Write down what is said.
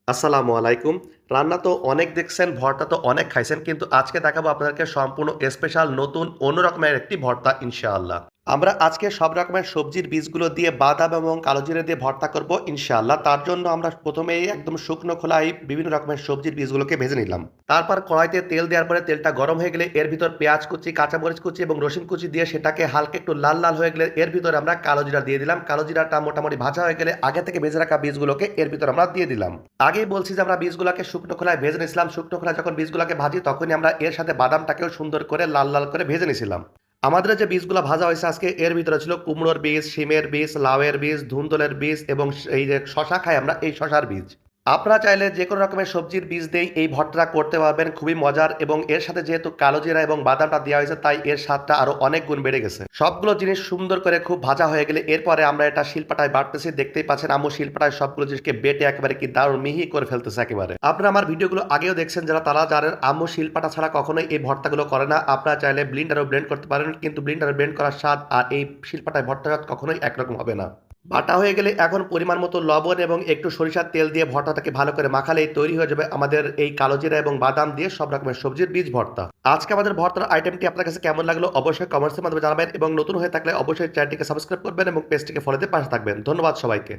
আসসালামু আলাইকুম। রান্না তো অনেক দেখছেন, ভর্তা তো অনেক খাইছেন। কিন্তু আজকে দেখাবো আপনাদেরকে সম্পূর্ণ স্পেশাল নতুন অন্য রকমের একটি ভর্তা ইনশাআল্লাহ। আমরা আজকে সব রকমের সবজির বীজগুলো দিয়ে বাদাম এবং কালো জিরা দিয়ে ভর্তা করব ইনশাআল্লাহ। তার জন্য আমরা প্রথমেই একদম শুকনো খোলায় বিভিন্ন রকমের সবজির বীজগুলোকে ভেজে নিলাম। তারপর কড়াইতে তেল দেওয়ার পরে তেলটা গরম হয়ে গেলে এর ভিতর পেঁয়াজ কুচি, কাঁচামরিচ কুচি এবং রসুন কুচি দিয়ে সেটাকে হালকা একটু লাল লাল হয়ে গেলে এর ভিতরে আমরা কালো জিরা দিয়ে দিলাম। কালো জিরাটা মোটামুটি ভাজা হয়ে গেলে আগে থেকে ভেজে রাখা বীজগুলোকে এর ভিতর আমরা দিয়ে দিলাম। আগেই বলছি যে আমরা বীজগুলোকে শুকনো খোলায় ভেজে নিয়েছিলাম। শুকনো খোলায় যখন বীজগুলোকে ভাজি তখনই আমরা এর সাথে বাদামটাকেও সুন্দর করে লাল লাল করে ভেজে নিয়েছিলাম। আমাদের যে বীজগুলো ভাজা হয়েছে আজকে এর ভিতরে ছিল কুমড়োর বীজ, শিমের বীজ, লাউয়ের বীজ, ধুন্দলের বীজ এবং এই যে শশা খাই আমরা এই শশার বীজ। আপনারা চাইলে যে কোনো রকমের সবজির বীজ দিয়েই এই ভর্তাটা করতে পারবেন, খুবই মজার। এবং এর সাথে যেহেতু কালো জিরা এবং বাদামটা দেওয়া হয়েছে তাই এর স্বাদটা আরো অনেক গুণ বেড়ে গেছে। সবগুলো জিনিস সুন্দর করে খুব ভাজা হয়ে গেলে এরপরে আমরা এটা শিলপাটায় বাটতেছি। দেখতেই পাচ্ছেন আম্মু শিলপাটায় সবগুলো জিনিসকে বেটে একেবারে কি দারুণ মিহি করে ফেলতেছে একেবারে। আপনারা আমার ভিডিওগুলো আগেও দেখছেন, যারা তারা জানেন আম্মু শিলপাটা ছাড়া কখনোই এই ভর্তাগুলো করে না। আপনারা চাইলে ব্লিন্ডারও ব্লেন্ড করতে পারেন, কিন্তু ব্লিন্ডারে ব্লেন্ড করার স্বাদ আর এই শিলপাটায় ভর্তার স্বাদ কখনোই একরকম হবে না। বাটা হয়ে গেলে এখন পরিমাণ মতো লবণ এবং একটু সরিষার তেল দিয়ে ভর্তাটাকে ভালো করে মাখালেই তৈরি হয়ে যাবে আমাদের এই কালো জিরা এবং বাদাম দিয়ে সব রকমের সবজির বীজ ভর্তা। আজকে আমাদের ভর্তার আইটেমটি আপনার কাছে কেমন লাগলো অবশ্যই কমেন্টসের মাধ্যমে জানাবেন এবং নতুন হয়ে থাকলে অবশ্যই চ্যানেলটিকে সাবস্ক্রাইব করবেন এবং পেজটিকে ফলো দিয়ে পাশে থাকবেন। ধন্যবাদ সবাইকে।